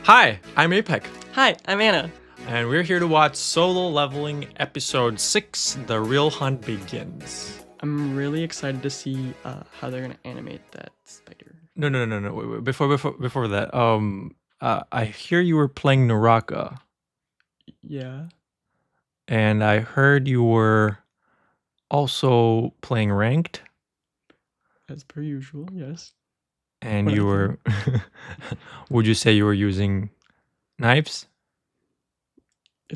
Hi, I'm Apek, Hi, I'm Anna. and we're here to watch Solo Leveling Episode 6, The Real Hunt Begins. I'm really excited to see how they're gonna animate that spider. No. Wait. Before that, I hear you were playing Naraka, Yeah, and I heard you were also playing Ranked, as per usual. Yes. and What you I were... Would you say you were using knives?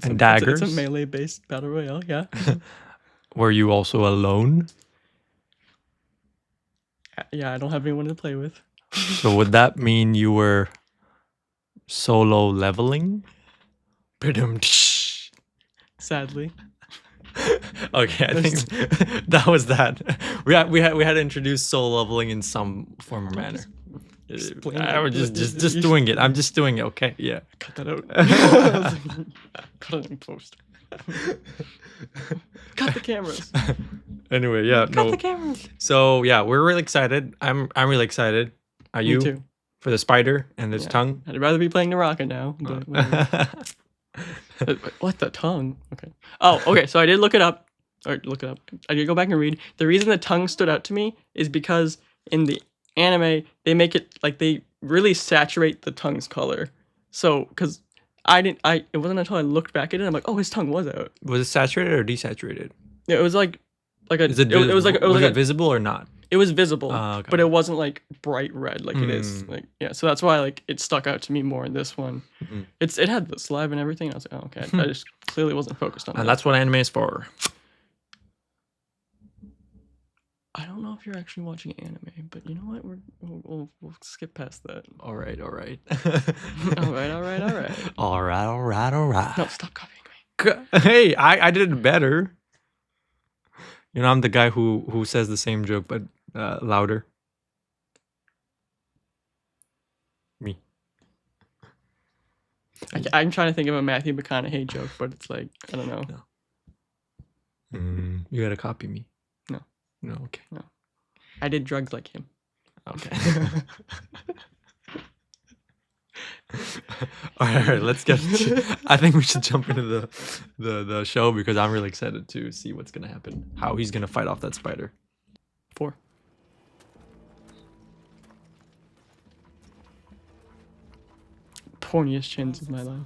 And daggers? It's a melee-based battle royale. Yeah. Were you also alone? Yeah. I don't have anyone to play with. So would that mean you were solo leveling? Sadly. Okay, I think that was that. We had to introduce solo leveling in some form or manner. Explain I was it. just doing it. I'm just doing it. Okay, yeah. Cut that out. Cut it in post. Cut the cameras. Anyway, yeah. Cut the cameras. So yeah, we're really excited. I'm really excited. Are you? Me too. For the spider and its tongue? I'd rather be playing Naraka now. But what the tongue? Okay. Oh, okay. So I did look it up. Or look it up. I did go back and read. The reason the tongue stood out to me is because in the anime they make it like they really saturate the tongue's color. So because it wasn't until I looked back at it I'm like, oh, his tongue was out. Was it saturated or desaturated? Yeah, it was like a. Was it visible or not? It was visible, Okay. but it wasn't like bright red like it is. Like yeah, so that's why like it stuck out to me more in this one. Mm-hmm. It had the saliva and everything. I was like, oh, okay. I just clearly wasn't focused on that. And that's what anime is for. I don't know if you're actually watching anime, but you know what? We'll skip past that. All right. All right. All right. No, stop copying me. Hey, I did it better. You know, I'm the guy who says the same joke but louder. Me. I'm trying to think of a Matthew McConaughey joke, but it's like I don't know. No. You gotta copy me. No, okay. No. I did drugs like him. Okay. All right, let's get. I think we should jump into the show because I'm really excited to see what's gonna happen. How he's gonna fight off that spider. 4. Porniest chins of my life.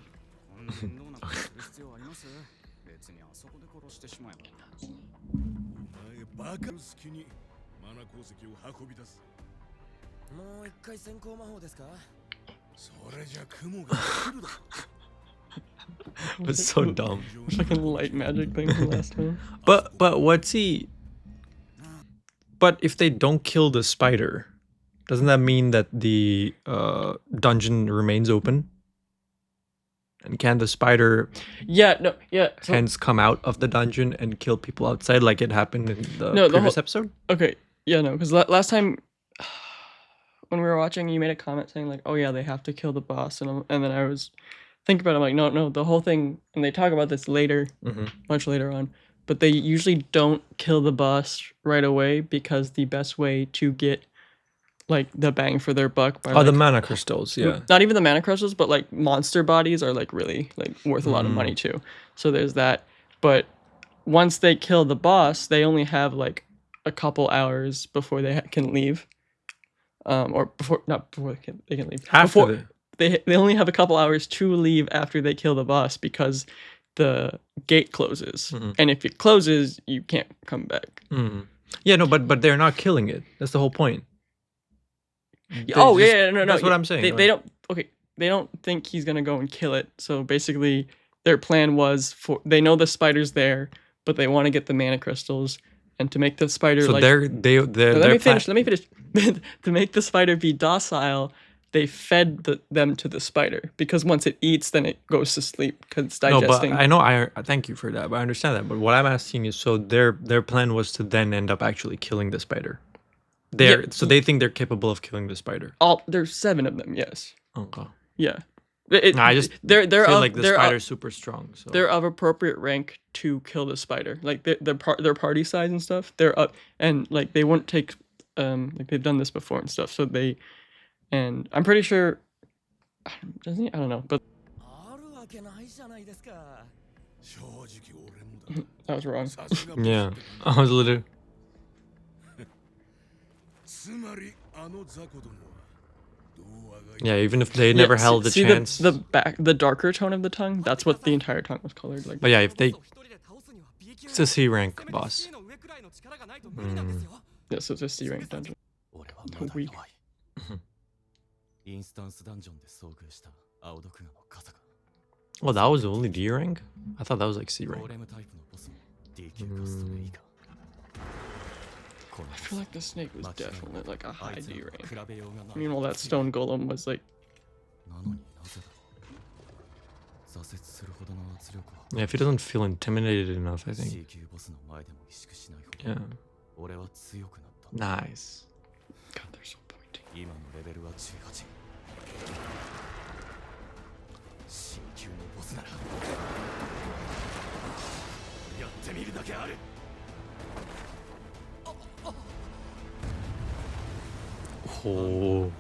It's so dumb. Fucking light magic thing from last time. But what's he? But if they don't kill the spider, doesn't that mean that the dungeon remains open? And can the spider hence come out of the dungeon and kill people outside like it happened in the previous episode? Okay, yeah, no, because last time when we were watching, you made a comment saying like, "Oh yeah, they have to kill the boss," and then I was thinking about it, I'm like, no, the whole thing, and they talk about this later, much later on, but they usually don't kill the boss right away because the best way to get like the bang for their buck by the mana crystals, yeah. Not even the mana crystals, but like monster bodies are like really like worth a lot of money too. So there's that. But once they kill the boss, they only have like a couple hours before they can leave. Or not before they can leave. They only have a couple hours to leave after they kill the boss because the gate closes. And if it closes, you can't come back. Yeah, no, but they're not killing it. That's the whole point. No. That's what I'm saying. They don't think he's gonna go and kill it. So basically, their plan was they know the spider's there, but they want to get the mana crystals and to make the spider. So they're let me finish. To make the spider be docile, they fed them to the spider because once it eats, then it goes to sleep because it's digesting. No, but I know. I thank you for that. But I understand that. But what I'm asking is, so their plan was to then end up actually killing the spider. So they think they're capable of killing the spider. There's 7 of them. Yes. Okay. Yeah. I just they're feel like the spider's super strong. So they're of appropriate rank to kill the spider. Like their party size and stuff. They're up and like they wouldn't take like they've done this before and stuff. So and I'm pretty sure Doesn't he? I don't know, but I was wrong. Yeah, I was literally. Yeah, even if they never held the chance. The darker tone of the tongue. That's what the entire tongue was colored like. But yeah, if they, it's a C rank boss. Yes, it's a C rank dungeon. Weak. Oh, that was only D rank? I thought that was like C rank. I feel like the snake was definitely like a high D rank. Meanwhile, that stone golem was like. Yeah, if he doesn't feel intimidated enough, I think. Yeah. Nice. God, they're so pointy. Oh.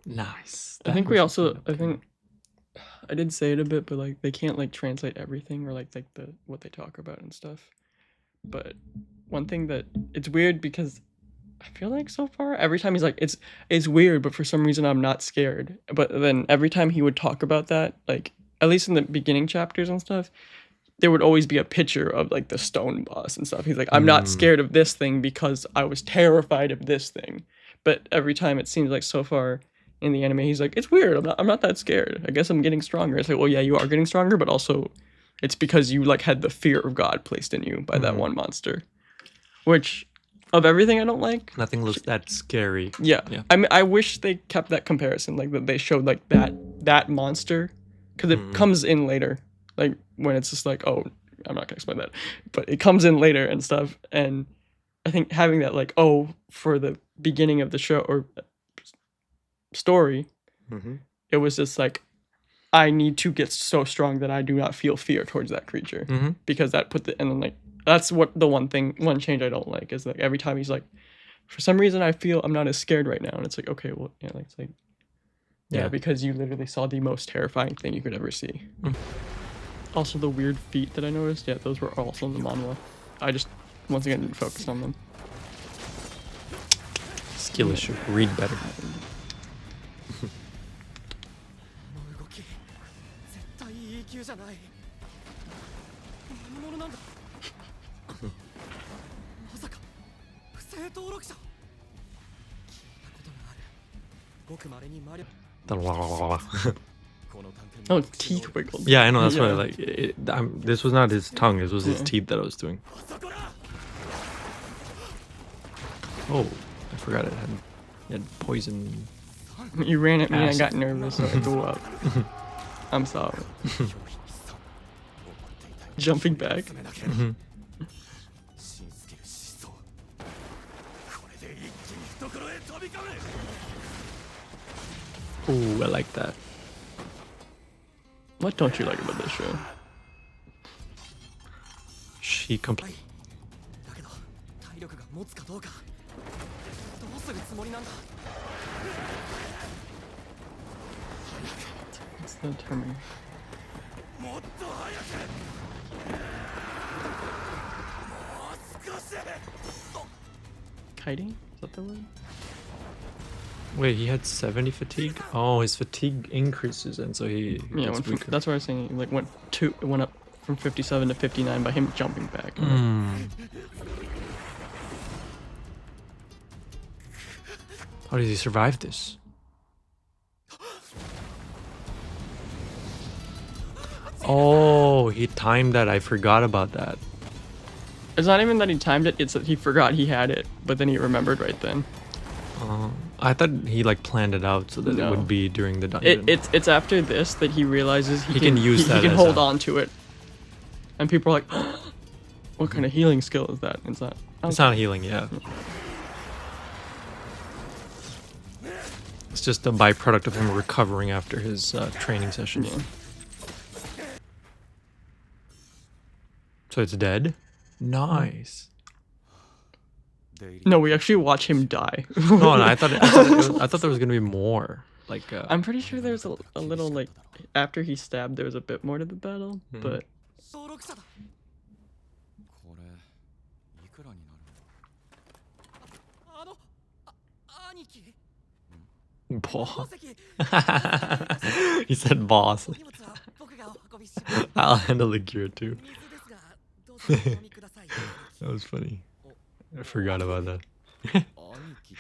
Nice. I think we also, I think, I did say it a bit, but like they can't like translate everything or like the what they talk about and stuff. But one thing that it's weird because I feel like so far every time he's like it's weird, but for some reason I'm not scared. But then every time he would talk about that, like at least in the beginning chapters and stuff, there would always be a picture of like the stone boss and stuff. He's like, I'm not scared of this thing because I was terrified of this thing. But every time it seems like so far in the anime, he's like, it's weird. I'm not that scared. I guess I'm getting stronger. It's like, well, yeah, you are getting stronger, but also it's because you like had the fear of God placed in you by that one monster. Which, of everything I don't like, nothing looks that scary. Yeah. I mean, I wish they kept that comparison, like that they showed like that monster, because it comes in later. Like when it's just like, oh, I'm not gonna explain that, but it comes in later and stuff. And I think having that like, oh, for the beginning of the show or story, it was just like, I need to get so strong that I do not feel fear towards that creature, because that put the, and then like that's what the one change I don't like is like every time he's like, for some reason I feel I'm not as scared right now, and it's like, okay, well, yeah, like it's like, yeah, because you literally saw the most terrifying thing you could ever see. Also, the weird feet that I noticed, yeah, those were also in the manhwa. I just, once again, didn't focus on them. Skill issue. Read better. Oh, teeth wiggled. Yeah, I know, that's why like this was not his tongue, this was his teeth that I was doing. Oh, I forgot it had poison. You ran at me and I got nervous, so I go up. I'm sorry. Jumping back. Ooh, I like that. What don't you like about this show? She completely. It's the term. Kiting? Is that the word? Wait, he had 70 fatigue? Oh, his fatigue increases, and so he gets weaker. That's what I was saying. It like went up from 57 to 59 by him jumping back. How did he survive this? Oh, he timed that. I forgot about that. It's not even that he timed it, it's that he forgot he had it, but then he remembered right then. I thought he like planned it out so that it would be during the dungeon. It's after this that he realizes he can hold on to it. And people are like, oh, what kind of healing skill is that? It's not healing, yeah. It's just a byproduct of him recovering after his training session. Yeah. So it's dead? Nice. No, we actually watch him die. No, I thought there was gonna be more. Like I'm pretty sure there's a little like after he stabbed, there was a bit more to the battle, but 登録者だ。これいくらになる兄貴。 boss. 宝石。 He said boss. 荷物は僕がお運びします。 I'll handle the gear too. 水ですが、どうぞお飲みください。 That was funny. I forgot about that.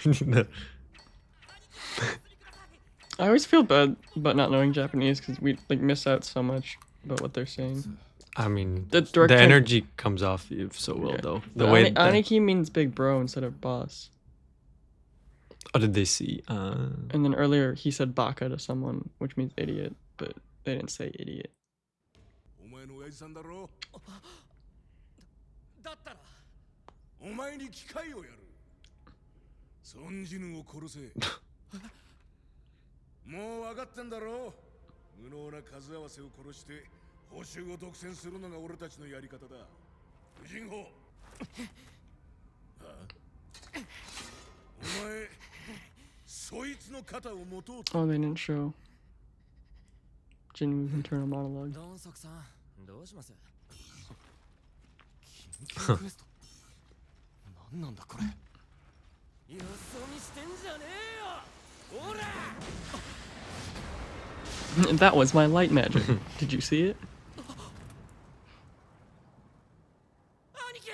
兄貴 I always feel bad about not knowing Japanese because we like miss out so much about what they're saying. I mean, The the direct energy comes off you so well Yeah. though. The way Aniki means big bro instead of boss. what did they see? And then earlier he said baka to someone, which means idiot, but they didn't say idiot. お前の親父さんだろ。だったら、お前に機会をやる。孫ジヌを殺せ。もう分かってんだろ。無能な数合わせを殺して報酬を独占するのが俺たちのやり方だ。婦人法。お前、そいつの肩を持とうと。 Oh, they didn't show Jinwoo's internal monologue. ドンソクさん、どうします？緊急クエスト何なんだこれよそ見してんじゃねえよ。ほら。 That was my light magic. Did you see it? 兄貴。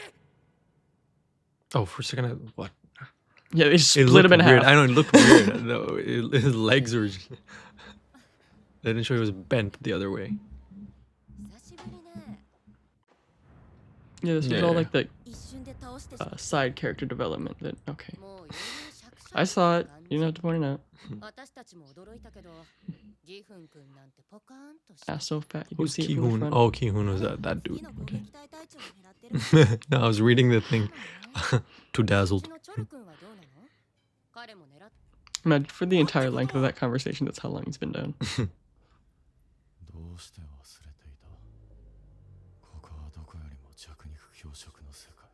Oh, for a second, what? Yeah, they just It split looked him in weird. half. I know it looked weird. No, his legs were. They didn't show he was bent the other way. 久しぶりね。 Yeah, this was Yeah. all like the 一瞬で倒してしまう。 side character development. That okay. もう余裕しゃくしゃく I saw it. You don't have to point it out. 私たちも驚いたけど、ギフン君なんてポカーンとして。 Ass so fat you can Who's see it from the Kihun? front. Oh, Kihun was that dude. 次の攻 Okay. 撃隊隊長を狙ってる。 No, I was reading the thing. Too dazzled. うちのチョル君はどうなの？彼も狙っ Imagine for the entire length of that conversation, that's how long he's been down. どうして忘れていたここはどこよりも弱肉強食の世界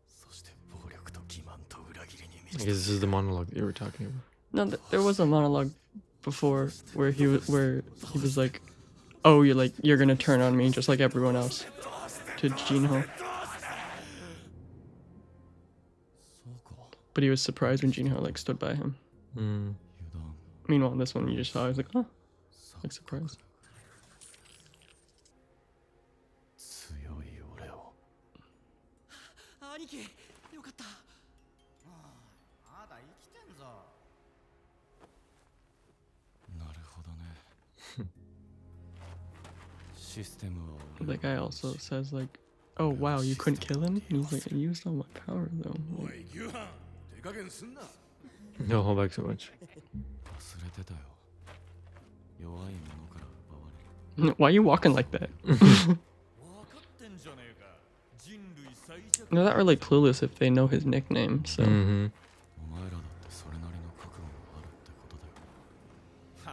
そして暴力と欺瞞と裏切りに I 満 guess ち this is the monologue that you were talking about. No, there was a monologue before where he was like, "Oh, you're gonna turn on me just like everyone else." To Jinho, そうか but he was surprised when Jinho like stood by him. Mm. 油断 Meanwhile, this one you just saw, I was like, "Oh, 錯 like surprised." 強い俺を兄貴、よかった。まだ生きてんぞ。なるほどねシステムは But that guy also says like, "Oh wow, you couldn't kill him." And he's like, "I used all my power though." お Like, い、牛飯、手加減すんな。 No, hold back so much. 忘れてたよ弱いものから奪われる why are you walking like that? 分かってんじゃねえか。人類最弱。 They're not really clueless if they know his nickname. So Mm-hmm. お前らだってそれなりの覚悟があるってことだ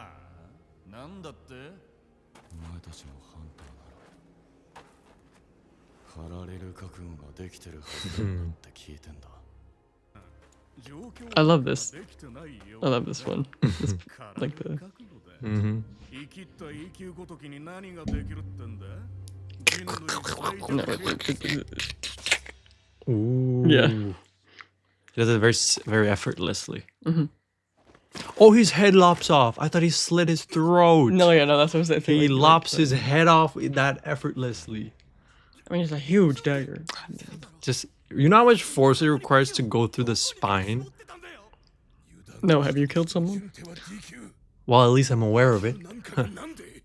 よはあ。なんだって？お前たちもハンターなら狩られる覚悟ができてるはずだよなって聞いてんだ I love this. I love this one. It's like the 覚悟だ。 Mm-hmm. 生きった永久ごときに何ができるってんだ。人類最弱 no, の Ooh. Yeah. He does it very effortlessly. Mhm. Oh, his head lops off. I thought he slit his throat. no, yeah, no, that's what I was saying. He like, lops like, his head off that effortlessly. I mean, it's a huge dagger. Just, you know how much force it requires to go through the spine? ってたんだよ。 No, have you killed someone? 手は DQ。 Well, at least I'm aware of it. なんかなんで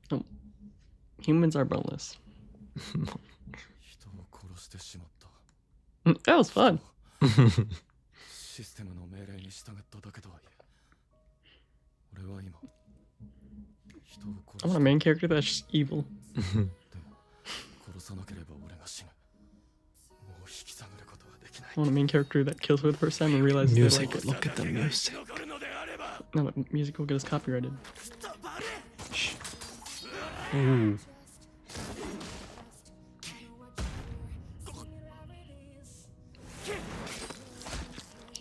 Humans are boneless. 人を殺してしまった That was fun. システムの命令に従っただけとはいえ俺は今人を I want a 殺 main character that's just evil. 殺さなければ俺が死ぬもう引き下げることはできない I want a main character that kills for the first time and realizes they like Music. it. Look at the music. 残るのであれば No, the music will get us copyrighted. バレ Ooh.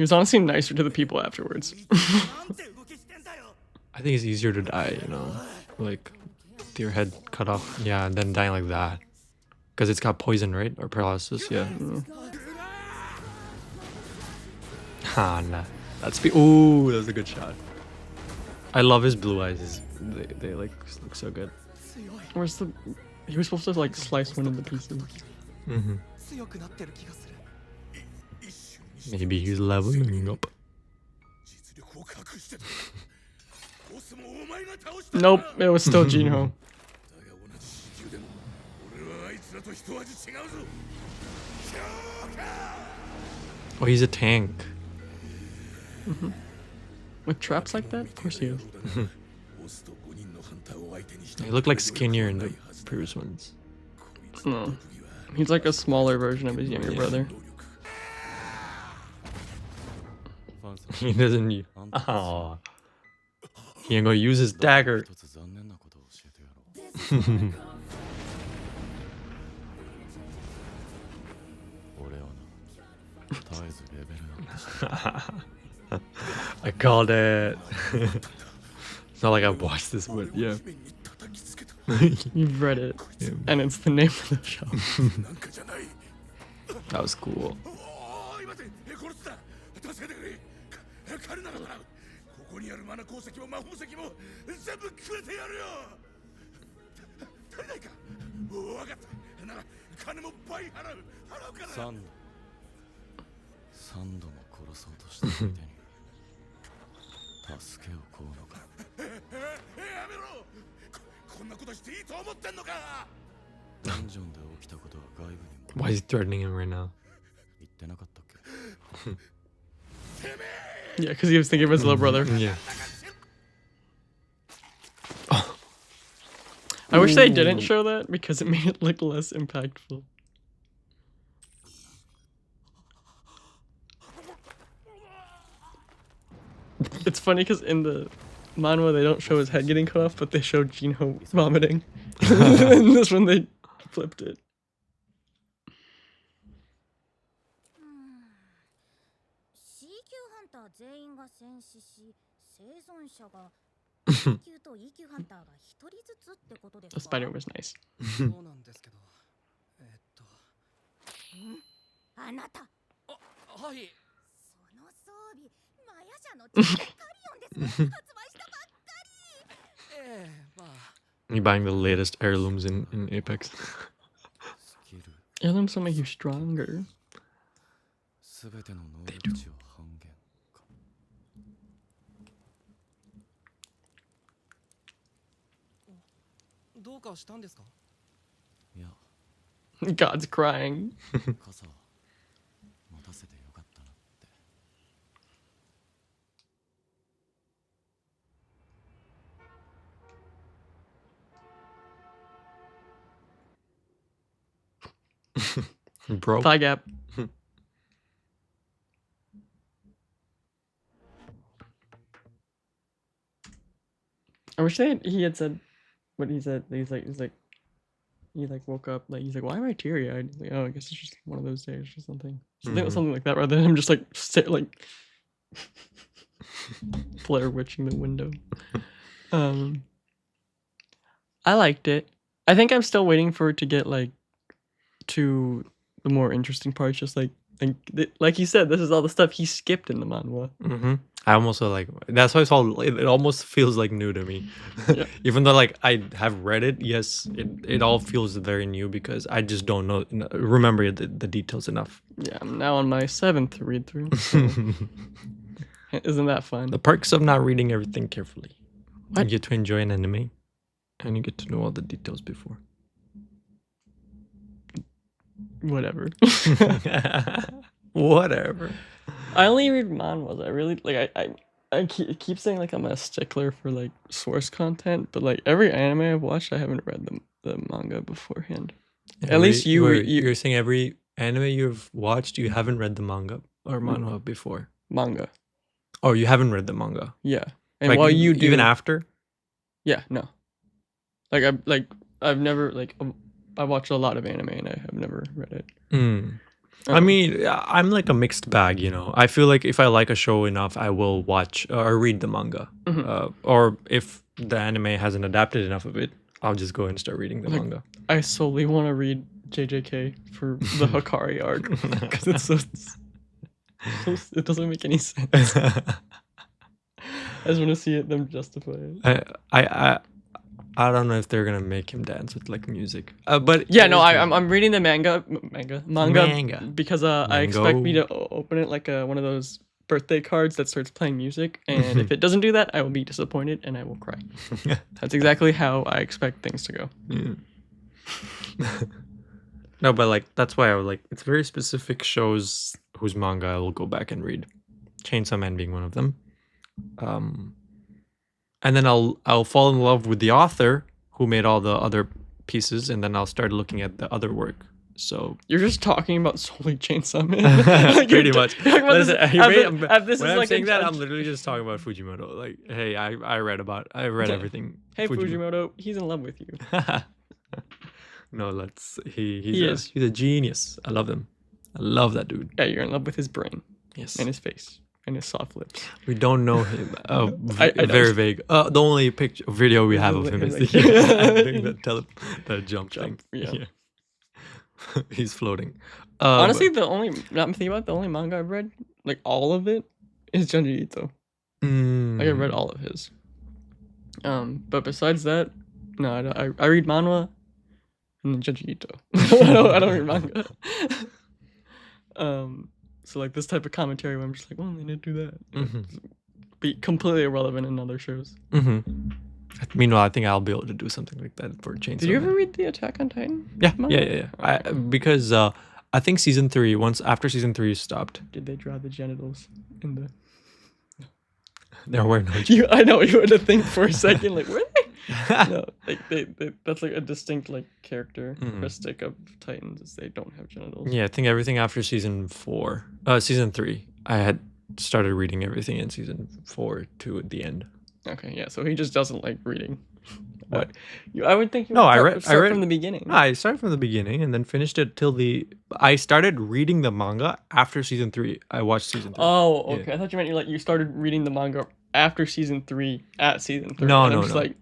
He was honestly nicer to the people afterwards. なんて動きしてんだよ I think it's easier to die, you know, like with your head cut off, yeah, and then dying like that, because it's got poison, right, or paralysis, yeah. Ah, nah, ooh, that was a good shot. I love his blue eyes. They like look so good. Where's the? He was supposed to like slice one into pieces. Mm-hmm. 強くなってる気がする Maybe he's leveling up. 実力を隠してたボスもお前が倒した Nope, it was still Jinho. だが同じ支柱でも俺はあいつらと一味違うぞ Oh, he's a tank. With traps like that? Of course he is. ボスと5人のハンターを相手にした He looked like skinnier in the previous ones. No. He's like a smaller version of his younger brother. ファンさん He doesn't use. Oh. He ain't gonna use his dagger. 一つ残念なことを教えてやろう俺はな絶えずレベルアップして I called it. It's not like I've watched this, but yeah. 目に叩きつけた You've read it, and it's the name of the show. なんかじゃない That was cool. おーい待て殺すだ助けてくれ彼なら払うここにあるマナ鉱石も魔法石も全部くれてやるよ足りないか分かったなら金も倍払うから三度も殺そうとした相手に助けを請うのかやめろこんなことしていいと思ってんのかダンジョンで起きたことは外部にも Why is he threatening him right now? 言ってなかったっけ Yeah, because he was thinking of his little brother. Yeah. I wish they didn't show that because it made it look less impactful. It's funny because in the manhwa they don't show his head getting cut off, but they show Jinho vomiting. In this one they flipped it. C 級ハンター全員が戦死し、生存者が C 級と E 級ハンターが一人ずつってことです The か spider was nice. そうなんですけどあなた、はいその装備、マヤ社の超カリオンですね。発売したばっかり。ええまあ You buying the latest heirlooms in Apex? スキル Heirlooms will make you stronger. すべての能力値を半減かどうかしたんですかいや God's crying. 傘は持たせてよかったなって Bro. Thigh gap. I wish he had said what he said. He woke up he's like, why am I teary eyed? He's like, oh, I guess it's just one of those days or something. Something like that, rather than him just Blair witching the window. I liked it. I think I'm still waiting for it to get to the more interesting parts. Just like you said, this is all the stuff he skipped in the manhwa. Mm-hmm. I almost feel like that's why it's all. It almost feels like new to me, Yeah. even though I have read it. Yes, it all feels very new because I just don't remember the details enough. Yeah, I'm now on my 7th read through. So. Isn't that fun? The perks of not reading everything carefully. What? You get to enjoy an anime, and you get to know all the details before. Whatever. Whatever. I only read manhwas. I really I keep saying I'm a stickler for source content, but every anime I've watched, I haven't read the manga beforehand. At least you're saying every anime you've watched, you haven't read the manga or manhwa before. Manga. Oh, you haven't read the manga. Yeah. And while you do even after. Yeah, no. I've never I watched a lot of anime and I have never read it. I mean, I'm like a mixed bag, you know. I feel like if I like a show enough, I will watch or read the manga. Or if the anime hasn't adapted enough of it, I'll just go and start reading the manga. I solely want to read JJK for the Hikari arc because it's so it doesn't make any sense. I just want to see them justify it. I don't know if they're gonna make him dance with like music. But Yeah, no, I'm reading the manga Manga. because I expect me to open it like one of those birthday cards that starts playing music, and if it doesn't do that, I will be disappointed and I will cry. That's exactly how I expect things to go. No, but like that's why I was like, it's very specific shows whose manga I will go back and read. Chainsaw Man being one of them. And then I'll fall in love with the author who made all the other pieces, and then I'll start looking at the other work. So You're just talking about solely Chainsaw Man. Like, pretty much. Listen, When I'm like saying that, I'm literally just talking about Fujimoto. Like, hey, I read everything. Hey, Fujimoto, he's in love with you. No, he's a genius. I love him. I love that dude. Yeah, you're in love with his brain. Yes. And his face. And his soft lips. We don't know him. I Very vague. The only video we have of him is like- doing that jump thing. Yeah. He's floating. Honestly, I'm thinking about the only manga I've read, like all of it, is Junji Ito. Like I read all of his. But besides that, no, I read manhwa and then Junji Ito. I don't read manga. So like this type of commentary where I'm just like, well, they didn't do that. Be completely irrelevant in other shows. Meanwhile, I think I'll be able to do something like that for Chainsaw. Did you ever Man. read the Attack on Titan? Yeah. manga? Because I think season 3, after season 3 stopped, Did they draw the genitals in the? there were no. I know you had to think for a second, like were they? No, like they that's like a distinct like characteristic of Titans is they don't have genitals. Yeah, I think everything after season 3, I had started reading everything in season 4 to the end. Okay, yeah, so he just doesn't like reading. What? I would think you No, would I read from the beginning. I started from the beginning and then finished it till I started reading the manga after season 3. I watched season 3. Oh, okay. Yeah. I thought you meant you started reading the manga after season 3 at season 3. No, and I'm no, just no. like,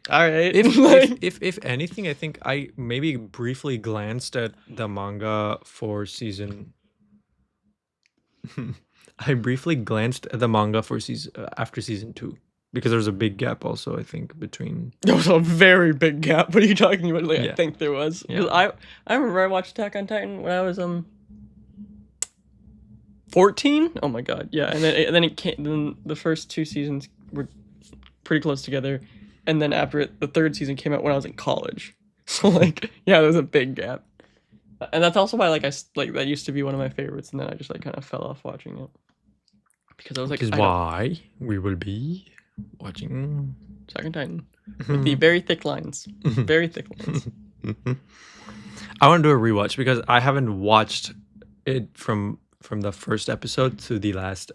all right. If anything, I think I maybe briefly glanced at the manga for season. I briefly glanced at the manga for season after season 2 because there was a big gap also, I think, between. There was a very big gap. What are you talking about? Like, Yeah. I think there was. 'Cause Yeah. I remember I watched Attack on Titan when I was 14. Oh my god, yeah. And then it came. Then the first 2 seasons were pretty close together, and then after it, the 3rd season came out when I was in college. So like, yeah, there was a big gap. And that's also why that used to be one of my favorites, and then I just like kind of fell off watching it because I was like, Which is I don't- why we will be watching. Attack on Titan with the very thick lines, very thick lines. I want to do a rewatch because I haven't watched it from the first episode to the last.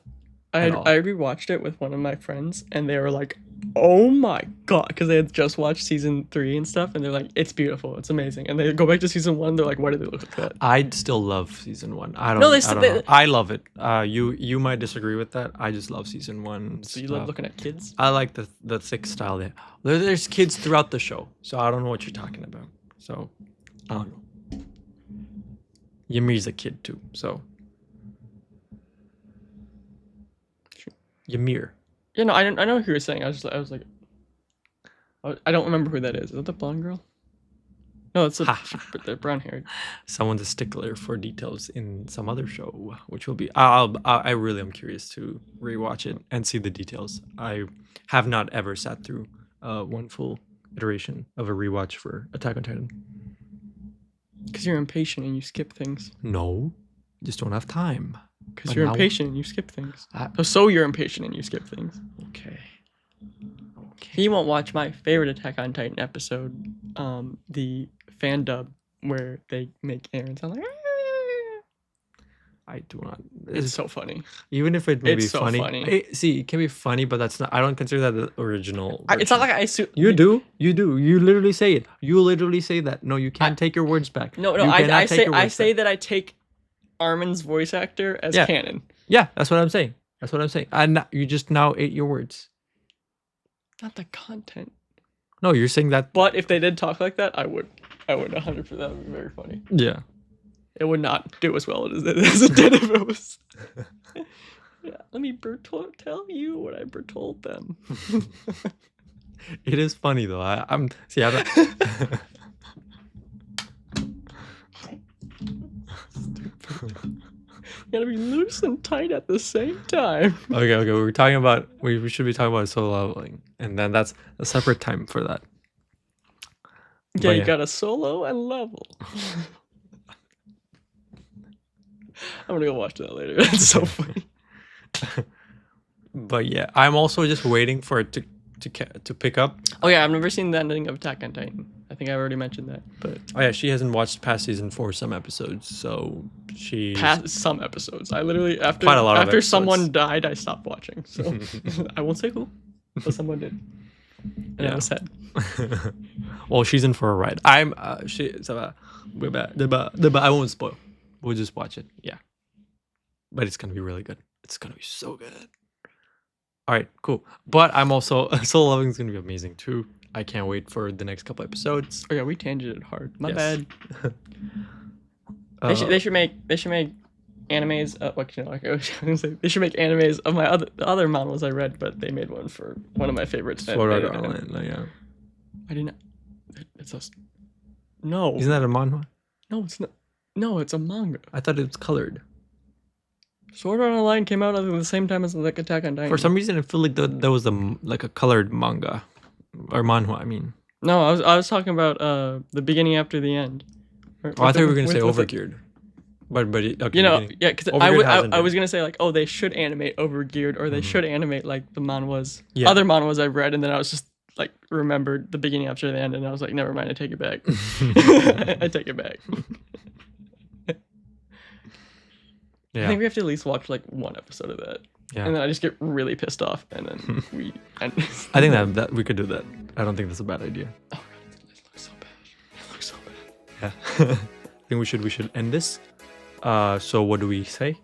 I all. rewatched it with one of my friends, and they were like, "Oh my god!" Because they had just watched season 3 and stuff, and they're like, "It's beautiful, it's amazing." And they go back to season 1, they're like, "Why did they look like that?" I'd still love season 1. I don't. No, I don't know. I love it. You might disagree with that. I just love season 1. So you love looking at kids? I like the thick style there. There's kids throughout the show, so I don't know what you're talking about. So I don't know. Ymir's a kid too, so. Ymir. Yeah, no, I know who you were saying. I was like, I don't remember who that is. Is that the blonde girl? No, it's the brown haired. Someone's a stickler for details in some other show, which will be. I really am curious to rewatch it and see the details. I have not ever sat through one full iteration of a rewatch for Attack on Titan. Because you're impatient and you skip things. No, just don't have time. Because But you're now- impatient and you skip things. I- So you're impatient and you skip things. Okay. He won't watch my favorite Attack on Titan episode, the fan dub where they make Eren sound like. I do not. It's so funny. Even if it may it's be so funny. funny. See, it can be funny, but that's not. I don't consider that the original. It's not version. like I assume. You do. You literally say it. You literally say that. No, you can't take your words back. No, You cannot I take your say words say back. that I take Armin's voice actor as Yeah. canon. Yeah, that's what I'm saying. That's what I'm saying. And you just now ate your words. Not the content. No, you're saying that. But if they did talk like that, I would 100%. That would be very funny. Yeah. It would not do as well as it did if it was. Yeah, let me tell you what I told them. It is funny though. I'm see. I don't, You gotta be loose and tight at the same time. okay. We're talking about. We should be talking about solo leveling, and then that's a separate time for that. Yeah, But you got a solo and level. I'm gonna go watch that later. That's so funny. But yeah, I'm also just waiting for it to pick up. Oh yeah, I've never seen the ending of Attack on Titan. I think I already mentioned that, but Oh yeah, she hasn't watched past season 4 some episodes, so she. past some episodes, I literally after Quite a lot of after episodes. someone died, I stopped watching. So I won't say who, but someone did, and Yeah. I was sad. Well, she's in for a ride. I'm. I won't spoil. We'll just watch it. Yeah. But it's gonna be really good. It's gonna be so good. All right, cool. But I'm also solo leveling is gonna be amazing too. I can't wait for the next couple episodes. Oh yeah, we tangented hard. My Yes. bad. Uh, They should make animes. What you know? Like I was gonna say, they should make animes of the other manhwas I read, but they made one for one of my favorites. Sword Art and- Online. Yeah. I didn't. It's a. No. Isn't that a manhwa? No, it's not. No, it's a manga. I thought it was colored. Sword Art Online came out at the same time as like Attack on Titan. For some reason, I feel like there was like a colored manga or manhwa. I mean, No, I was talking about the beginning after the end. oh, I thought you were gonna say with the- overgeared. But okay, You know, beginning. yeah, because Overgeared hasn't I was been. gonna say like, oh, they should animate Overgeared, or they should animate like the manhwas, Yeah. other manhwas I've read, and then I was just like remembered the beginning after the end, and I was like, never mind, I take it back. I take it back. I Yeah. think we have to at least watch like one episode of that, Yeah. and then I just get really pissed off, and then we. And I think that we could do that. I don't think that's a bad idea. Oh god, it looks so bad. It looks so bad. Yeah. I think we should end this. So what do we say?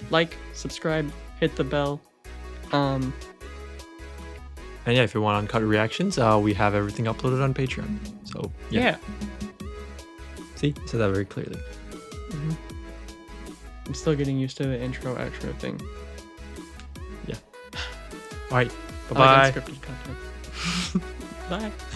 Like, subscribe, hit the bell. And yeah, if you want uncut reactions, we have everything uploaded on Patreon. So Yeah. See, I said that very clearly. I'm still getting used to the intro outro thing. All right. I Bye-bye. like unscripted content. Bye.